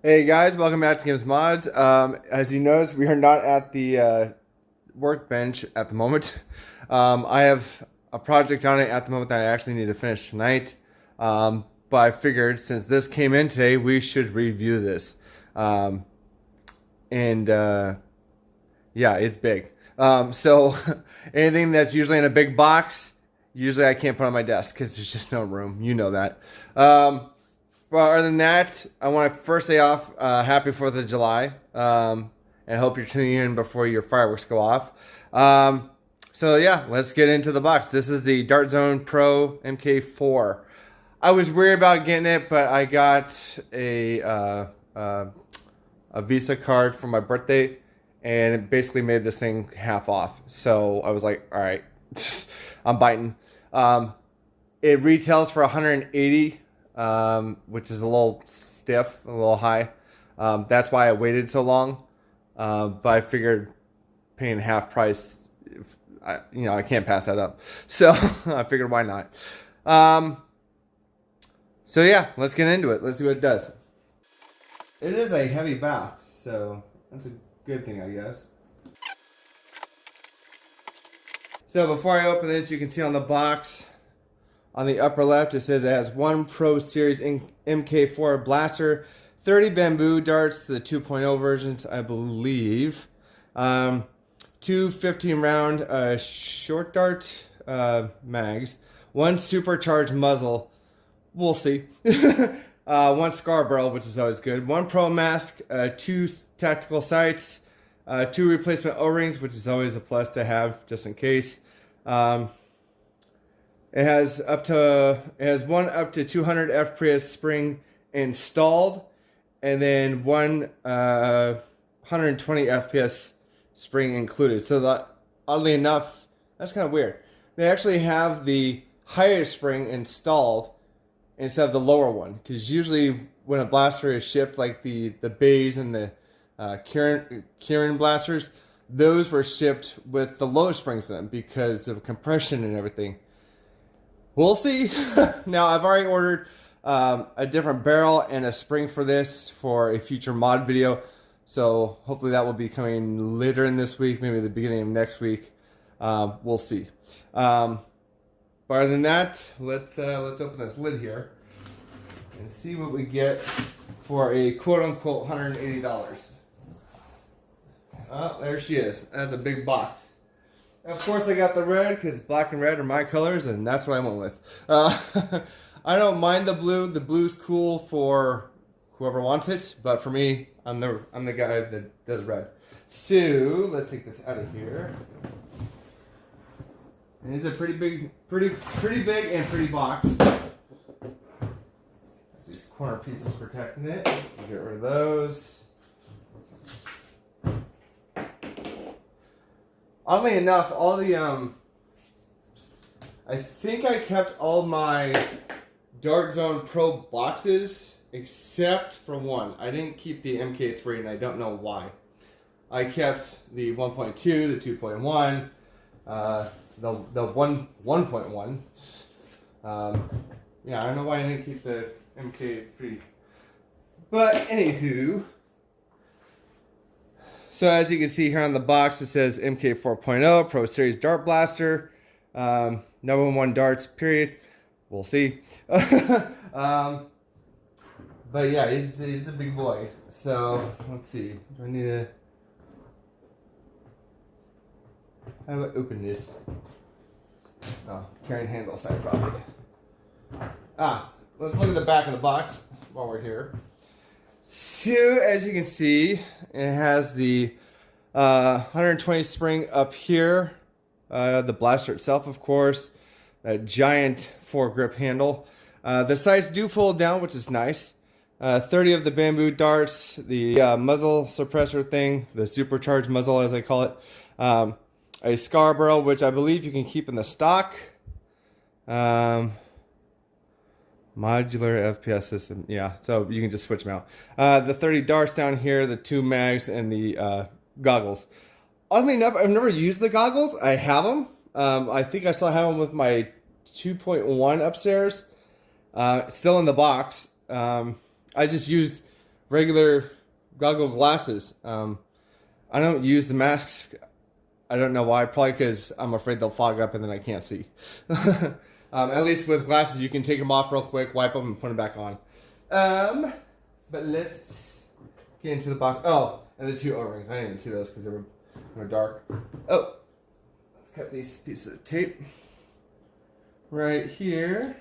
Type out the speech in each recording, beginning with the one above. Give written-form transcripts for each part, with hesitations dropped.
Hey guys, welcome back to Games Mods. As you notice, we are not at the workbench at the moment. I have a project on it at the moment that I actually need to finish tonight. But I figured since this came in today, we should review this. Um, and Yeah, it's big. So anything that's usually in a big box, usually I can't put on my desk because there's just no room. You know that. Well, other than that, I want to first say off, happy 4th of July. And I hope you're tuning in before your fireworks go off. So yeah, let's get into the box. This is the Dart Zone Pro MK4. I was worried about getting it, but I got a Visa card for my birthday, and it basically made this thing half off. So I was like, all right, I'm biting. It retails for 180, which is a little stiff, a little high. That's why I waited so long. But I figured paying half price, I can't pass that up. So I figured why not. So yeah, let's get into it. Let's see what it does. It is a heavy box, so that's a good thing, I guess. So before I open this, you can see on the box, on the upper left, it says it has one Pro Series MK4 blaster, 30 bamboo darts to the 2.0 versions, I believe. Two 15-round short dart mags, one supercharged muzzle. We'll see. One scar barrel, which is always good. One pro mask, two tactical sights, two replacement O-rings, which is always a plus to have just in case. It has one up to 200 FPS spring installed, and then one 120 FPS spring included. So that, oddly enough, that's kind of weird. They actually have the higher spring installed instead of the lower one, because usually when a blaster is shipped, like the bays and the Kieran blasters, those were shipped with the low springs in them because of compression and everything. We'll see. Now, I've already ordered a different barrel and a spring for this for a future mod video, so hopefully that will be coming later in this week, maybe the beginning of next week. We'll see. But other than that, let's open this lid here and see what we get for a quote-unquote $180. Oh, there she is. That's a big box. Of course, I got the red because black and red are my colors, and that's what I went with. I don't mind the blue. The blue's cool for whoever wants it, but for me, I'm the guy that does red. So let's take this out of here. And it's a pretty big and pretty box. These corner pieces protecting it. We'll get rid of those. Oddly enough, all the I think I kept all my Dart Zone Pro boxes except for one. I didn't keep the MK3, and I don't know why. I kept the 1.2, the 2.1, the 1.1. Yeah, I don't know why I didn't keep the MK3. But anywho, so as you can see here on the box, it says MK 4.0 Pro Series Dart Blaster. Number one darts, period. We'll see. But yeah, he's a big boy. So let's see. Do I need to? How do I open this? Oh, carrying handle side probably. Let's look at the back of the box while we're here. So as you can see, it has the 120 spring up here. The blaster itself, of course. A giant foregrip handle. The sights do fold down, which is nice. 30 of the bamboo darts, the muzzle suppressor thing, the supercharged muzzle as I call it. A scar barrel, which I believe you can keep in the stock. Modular FPS system, yeah, so you can just switch them out. The 30 darts down here, the two mags, and the goggles. Oddly enough, I've never used the goggles. I have them. I think I still have them with my 2.1 upstairs. Still in the box. I just use regular goggle glasses. I don't use the masks. I don't know why. Probably because I'm afraid they'll fog up and then I can't see. At least with glasses, you can take them off real quick, wipe them, and put them back on. But let's get into the box. Oh, and the 2 O-rings. I didn't even see those because they were dark. Oh, let's cut these pieces of tape right here.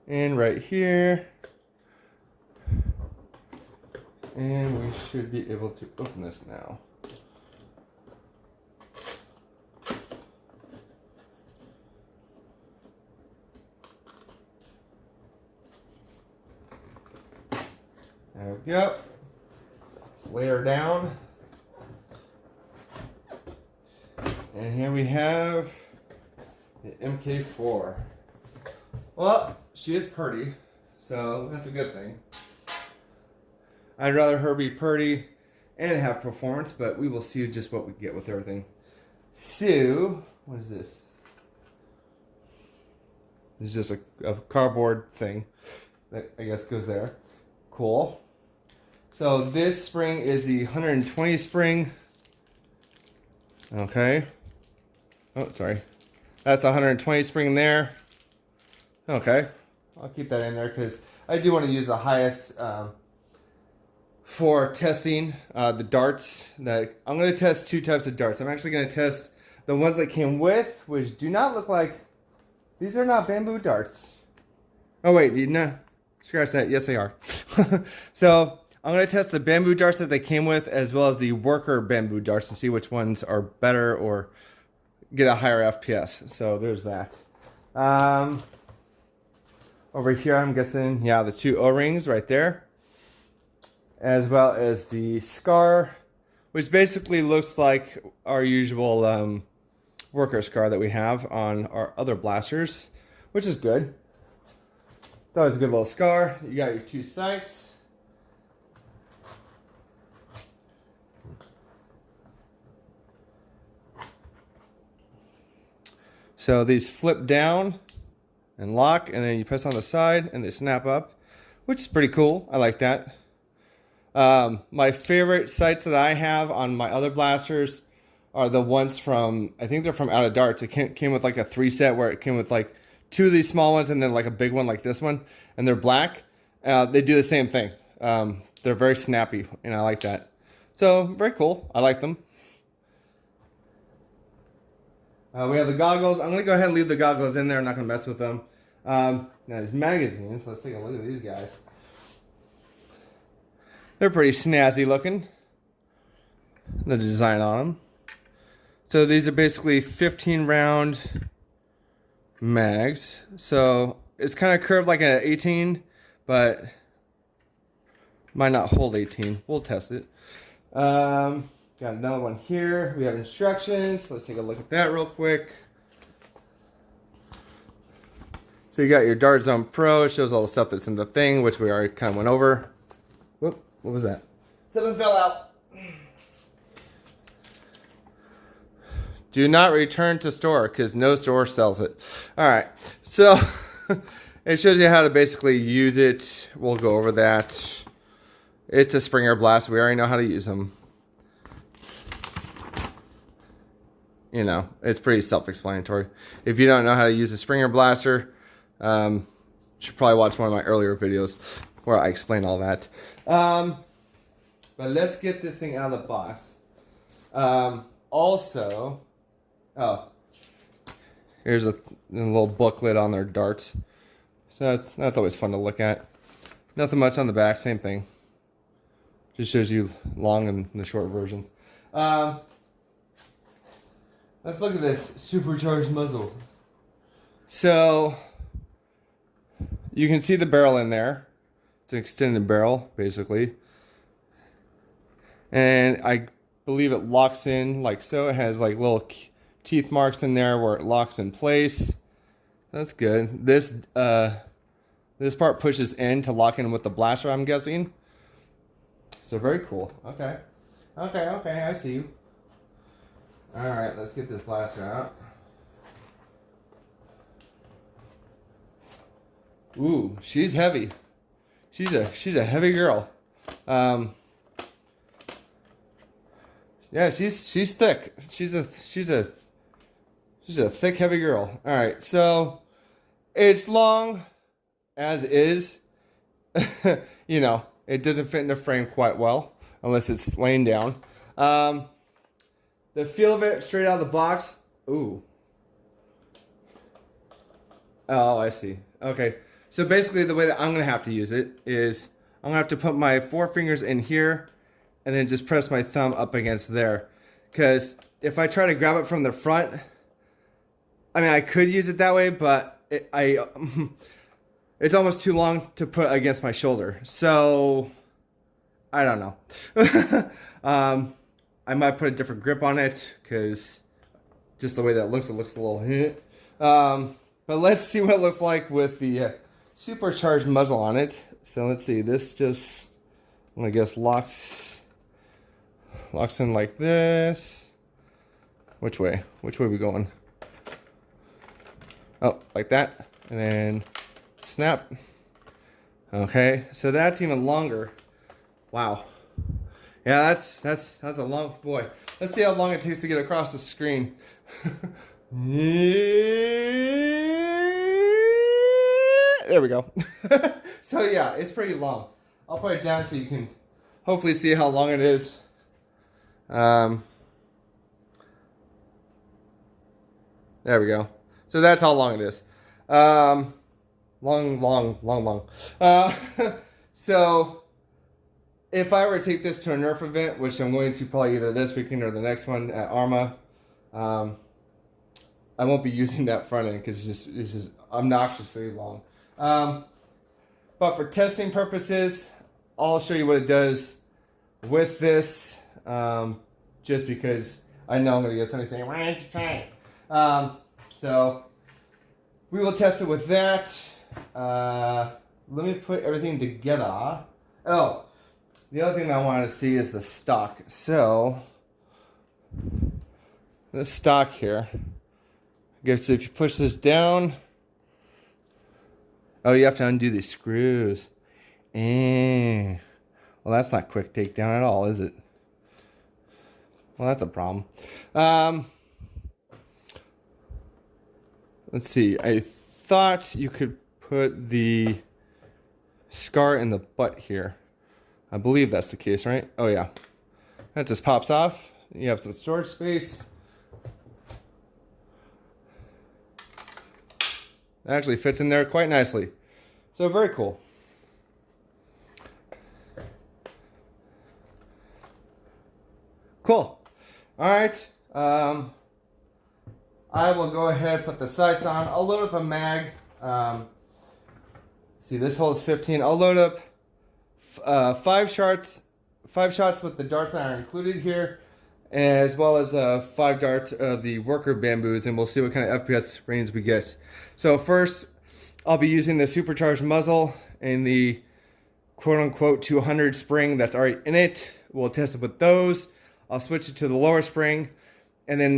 And right here. And we should be able to open this now. There we go. Let's lay her down. And here we have the MK4. Well, she is pretty, so that's a good thing. I'd rather her be pretty and have performance, but we will see just what we get with everything. So, what is this? This is just a cardboard thing that I guess goes there. Cool. So this spring is the 120 spring. Okay. Oh, sorry. That's the 120 spring there. Okay. I'll keep that in there because I do want to use the highest for testing the darts. That I'm going to test 2 types of darts. I'm actually going to test the ones that came with, which do not look like, these are not bamboo darts. Oh wait, no, scratch that. Yes, they are. So I'm going to test the bamboo darts that they came with as well as the worker bamboo darts to see which ones are better or get a higher FPS. So there's that. Over here, I'm guessing, yeah, the 2 O-rings right there. As well as the scar, which basically looks like our usual worker scar that we have on our other blasters, which is good. It's always a good little scar. You got your 2 sights. So these flip down and lock, and then you press on the side and they snap up, which is pretty cool. I like that. My favorite sights that I have on my other blasters are the ones from, I think they're from Outta Darts. It came with like a 3 set where it came with like 2 of these small ones and then like a big one like this one, and they're black. They do the same thing. They're very snappy and I like that. So very cool. I like them. We have the goggles. I'm going to go ahead and leave the goggles in there. I'm not going to mess with them. Now these magazines, let's take a look at these guys. They're pretty snazzy looking. The design on them. So these are basically 15 round mags. So it's kind of curved like an 18, but might not hold 18. We'll test it. Got another one here. We have instructions. Let's take a look at that real quick. So you got your Dart Zone Pro. It shows all the stuff that's in the thing, which we already kind of went over. Whoop, what was that? Something fell out. Do not return to store because no store sells it. All right, so it shows you how to basically use it. We'll go over that. It's a Springer blast. We already know how to use them. You know, it's pretty self-explanatory. If you don't know how to use a Springer blaster, you should probably watch one of my earlier videos where I explain all that. But let's get this thing out of the box. Also, oh, here's a little booklet on their darts. So that's always fun to look at. Nothing much on the back, same thing. Just shows you long and the short versions. Let's look at this supercharged muzzle. So you can see the barrel in there. It's an extended barrel, basically. And I believe it locks in like so. It has like little teeth marks in there where it locks in place. That's good. This part pushes in to lock in with the blaster, I'm guessing. So very cool. Okay. Okay, I see you. Alright, let's get this blaster out. Ooh, she's heavy. She's a heavy girl. Yeah, she's thick. She's a thick, heavy girl. All right, so it's long as is. You know, it doesn't fit in the frame quite well unless it's laying down. The feel of it straight out of the box. Ooh. Oh, I see. Okay. So basically the way that I'm going to have to use it is I'm going to have to put my 4 fingers in here and then just press my thumb up against there. Because if I try to grab it from the front, I mean, I could use it that way, but it's almost too long to put against my shoulder. So, I don't know. I might put a different grip on it because just the way that it looks a little... but let's see what it looks like with the supercharged muzzle on it. So let's see, this just, I guess, locks in like this. Which way? Which way are we going? Oh, like that. And then snap. Okay, so that's even longer. Wow. Yeah, that's a long, boy. Let's see how long it takes to get across the screen. There we go. So yeah, it's pretty long. I'll put it down so you can hopefully see how long it is. There we go. So that's how long it is. Long. So if I were to take this to a Nerf event, which I'm going to probably either this weekend or the next one at Arma, I won't be using that front end because it's just obnoxiously long. But for testing purposes, I'll show you what it does with this, just because I know I'm going to get somebody saying, why aren't you trying it? So we will test it with that. Let me put everything together. Oh, the other thing that I wanted to see is the stock. So the stock here, I guess if you push this down, oh, you have to undo these screws. Well, that's not quick takedown at all, is it? Well, that's a problem. Let's see. I thought you could put the scar in the butt here. I believe that's the case, right? Oh, yeah. That just pops off. You have some storage space. It actually fits in there quite nicely. So very cool. Cool. All right. I will go ahead and put the sights on. I'll load up a mag. See, this holds 15. I'll load up 5 shots with the darts that are included here, as well as 5 darts of the worker bamboos, and we'll see what kind of FPS range we get. So first, I'll be using the supercharged muzzle and the quote-unquote 200 spring that's already in it. We'll test it with those. I'll switch it to the lower spring, and then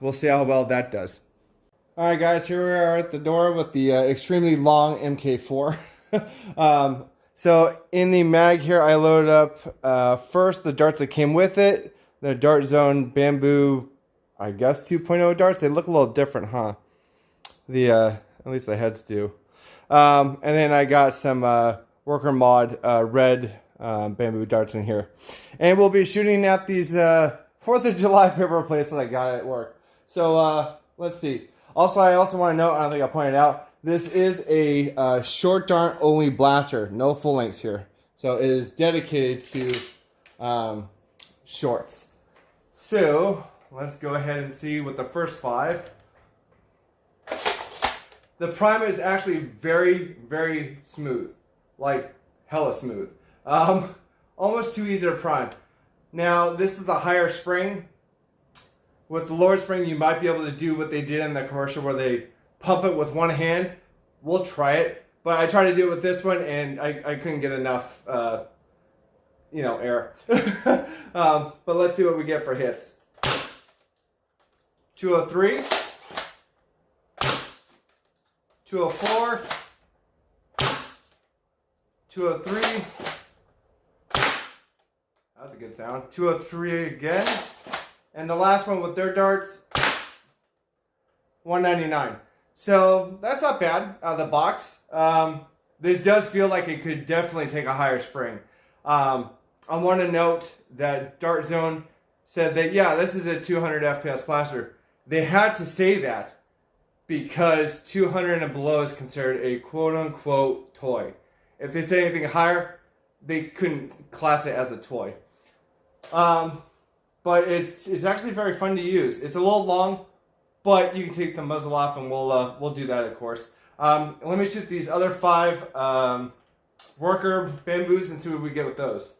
we'll see how well that does. All right, guys, here we are at the door with the extremely long MK4. So in the mag here, I loaded up first the darts that came with it, the Dart Zone Bamboo, I guess 2.0 darts. They look a little different, huh? At least the heads do. And then I got some Worker Mod red bamboo darts in here. And we'll be shooting at these 4th of July paper plates that I got at work. So let's see. Also, I also want to note, I don't think I pointed out, this is a short dart only blaster, no full lengths here. So it is dedicated to shorts. So let's go ahead and see with the first 5. The prime is actually very, very smooth, like hella smooth. Almost too easy to prime. Now this is a higher spring. With the lower spring, you might be able to do what they did in the commercial where they pump it with one hand. We'll try it, but I tried to do it with this one and I couldn't get enough, air. But let's see what we get for hits. 203, 204, 203. That's a good sound. 203 again. And the last one with their darts, 199. So that's not bad out of the box. This does feel like it could definitely take a higher spring. I want to note that Dart Zone said that, yeah, this is a 200 FPS blaster. They had to say that because 200 and below is considered a quote-unquote toy. If they say anything higher, they couldn't class it as a toy. But it's actually very fun to use. It's a little long, but you can take the muzzle off, and we'll do that, of course. Let me shoot these other 5 worker bamboos and see what we get with those.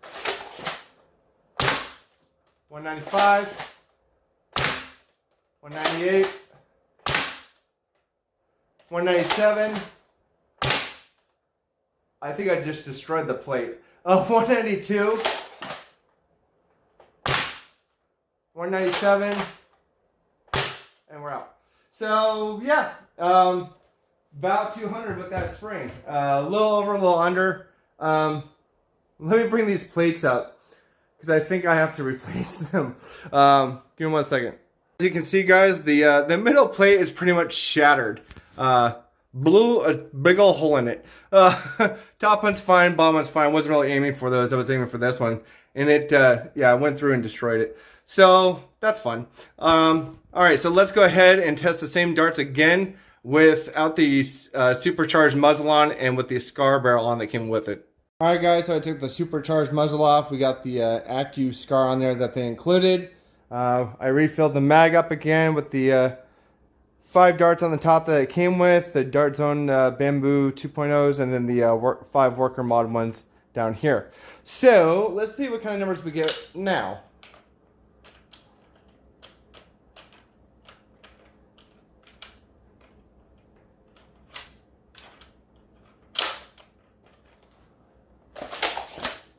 195, 198, 197. I think I just destroyed the plate. 192, 197, and we're out. So yeah, about 200 with that spring. A little over, a little under. Let me bring these plates out because I think I have to replace them. Give me 1 second. As you can see, guys, the middle plate is pretty much shattered. Blew a big old hole in it. Top one's fine, bottom one's fine. Wasn't really aiming for those. I was aiming for this one, and it yeah, went through and destroyed it. So that's fun. All right, so let's go ahead and test the same darts again without the supercharged muzzle on and with the scar barrel on that came with it. All right, guys, so I took the supercharged muzzle off. We got the Accu scar on there that they included. I refilled the mag up again with the 5 darts on the top that it came with, the Dart Zone Bamboo 2.0s, and then the 5 worker mod ones down here. So let's see what kind of numbers we get now.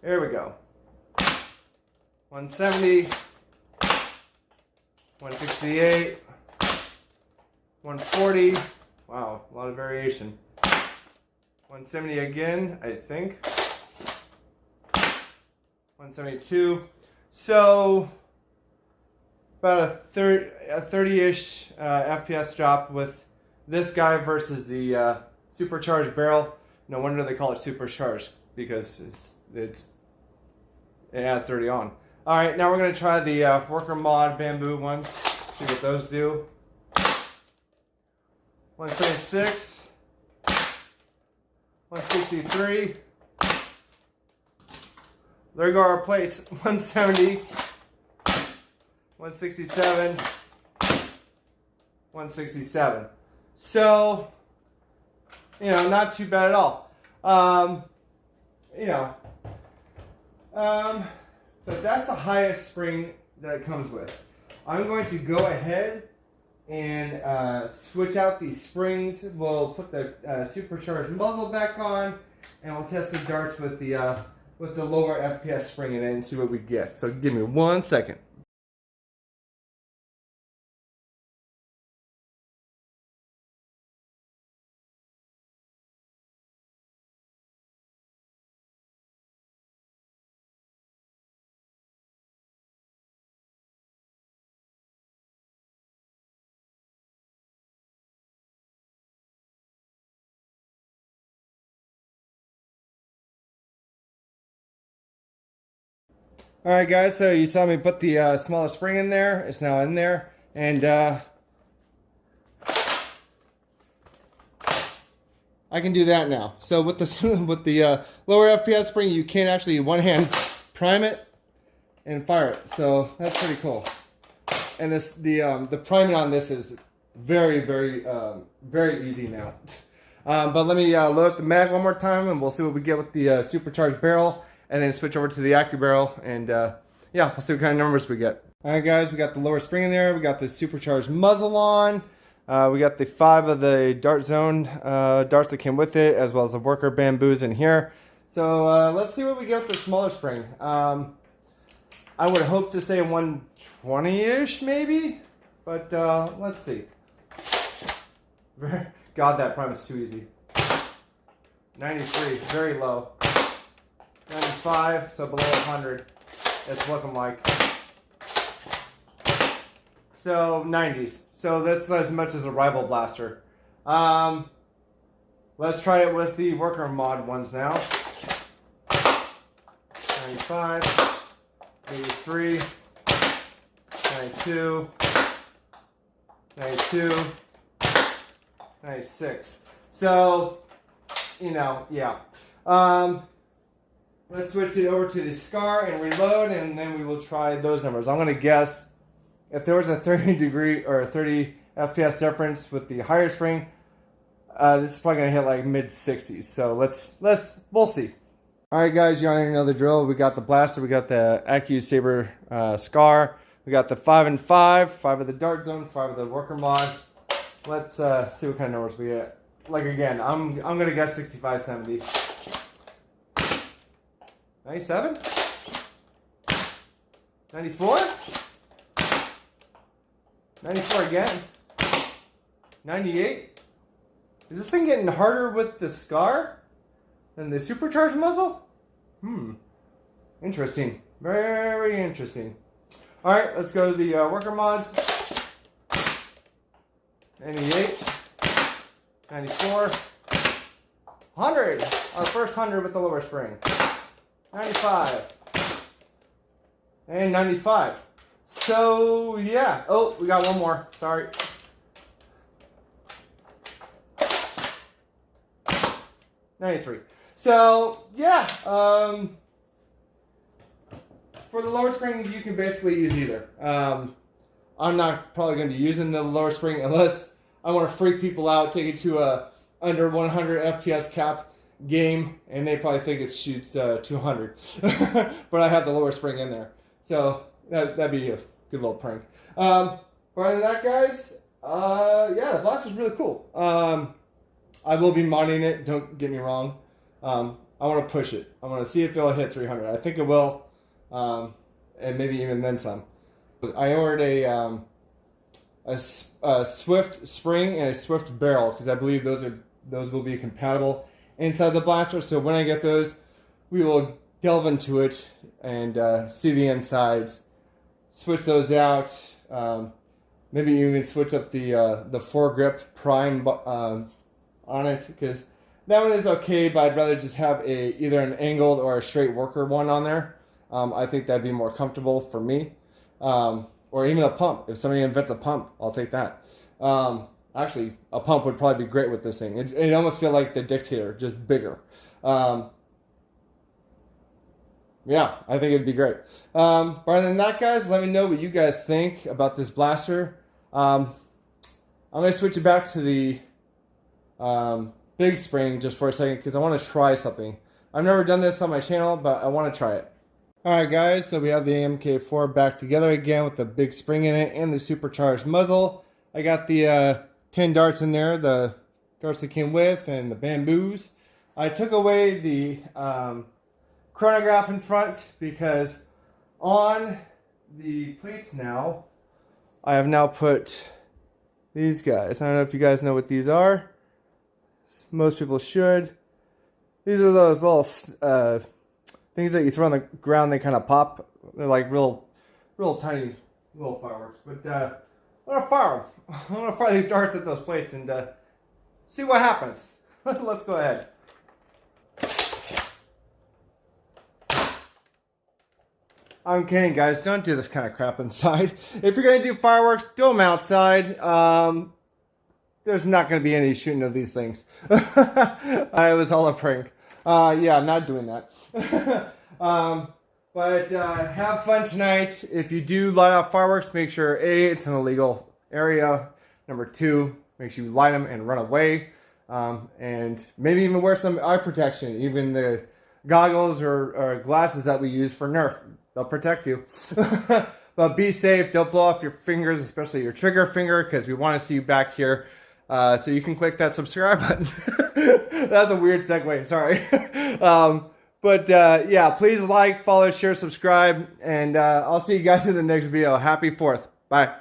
There we go. 170, 168, 140. Wow, a lot of variation. 170 again, I think. 172. So about a 30-ish FPS drop with this guy versus the supercharged barrel. No wonder they call it supercharged, because it has 30 on. All right, now we're going to try the worker mod bamboo ones. See what those do. 176, 163. There go our plates. 170, 167, 167. So, you know, not too bad at all. You know, but that's the highest spring that it comes with. I'm going to go ahead and switch out these springs. We'll put the supercharged muzzle back on, and we'll test the darts with the lower FPS spring in it and see what we get. So give me 1 second. Alright guys, so you saw me put the smaller spring in there. It's now in there, and I can do that now. So with the lower FPS spring, you can actually one hand prime it and fire it. So that's pretty cool. And the priming on this is very easy now. But let me load up the mag one more time, and we'll see what we get with the supercharged barrel. And then switch over to the Accu barrel, and yeah, we'll see what kind of numbers we get. Alright guys, we got the lower spring in there, we got the supercharged muzzle on, we got the 5 of the Dart Zone darts that came with it, as well as the worker bamboos in here. So let's see what we get with the smaller spring. I would hope to say 120-ish maybe, but let's see. God, that prime is too easy. 93, very low. 95, so below 100. It's looking like. So 90s. So that's as much as a rival blaster. Let's try it with the worker mod ones now. 95, 83, 92, 92, 96. So, you know, yeah. Let's switch it over to the SCAR and reload, and then we will try those numbers. I'm going to guess if there was a 30 degree or 30 FPS difference with the higher spring, this is probably going to hit like mid 60s. So we'll see. All right, guys, you already know the drill. We got the blaster, we got the AccuSaber SCAR, we got the 5 and 5, 5 of the dart zone, 5 of the worker mod. Let's see what kind of numbers we get. Like again, I'm going to guess 65, 70. 97? 94? 94 again. 98? Is this thing getting harder with the SCAR than the supercharged muzzle? Interesting. Very interesting. Alright, let's go to the worker mods. 98. 94. 100. Our first 100 with the lower spring. 95. And 95. So, yeah. Oh, we got one more. Sorry. 93. So, yeah. For the lower spring, you can basically use either. I'm not probably going to be using the lower spring unless I want to freak people out, take it to a under 100 FPS cap game, and they probably think it shoots 200. But I have the lower spring in there. So, that'd be a good little prank. Other than that, guys, yeah, the blaster's really cool. I will be modding it, don't get me wrong. I want to push it. I want to see if it'll hit 300. I think it will, and maybe even then some. I ordered a Swift spring and a Swift barrel because I believe those will be compatible inside the blaster. So when I get those, we will delve into it and see the insides. Switch those out. Maybe even switch up the foregrip prime on it because that one is okay, but I'd rather just have either an angled or a straight worker one on there. I think that'd be more comfortable for me. Or even a pump. If somebody invents a pump, I'll take that. Actually, a pump would probably be great with this thing. It almost feels like the Dictator, just bigger. Yeah, I think it'd be great. Other than that, guys, let me know what you guys think about this blaster. I'm going to switch it back to the big spring just for a second because I want to try something. I've never done this on my channel, but I want to try it. Alright guys, so we have the MK4 back together again with the big spring in it and the supercharged muzzle. I got the 10 darts in there, the darts that came with, and the bamboos. I took away the chronograph in front because on the plates now, I have now put these guys. I don't know if you guys know what these are. Most people should. These are those little things that you throw on the ground, they kind of pop. They're like real tiny little fireworks. But I want to fire them. I want to fire these darts at those plates and see what happens. Let's go ahead. I'm kidding, guys. Don't do this kind of crap inside. If you're going to do fireworks, do them outside. There's not going to be any shooting of these things. It was all a prank. Yeah, I'm not doing that. But have fun tonight. If you do light off fireworks, make sure A, it's an illegal area. Number 2, make sure you light them and run away. And maybe even wear some eye protection. Even the goggles or glasses that we use for Nerf. They'll protect you. But be safe. Don't blow off your fingers, especially your trigger finger, because we want to see you back here. So you can click that subscribe button. That's a weird segue, sorry. But yeah, please like, follow, share, subscribe, and I'll see you guys in the next video. Happy 4th. Bye.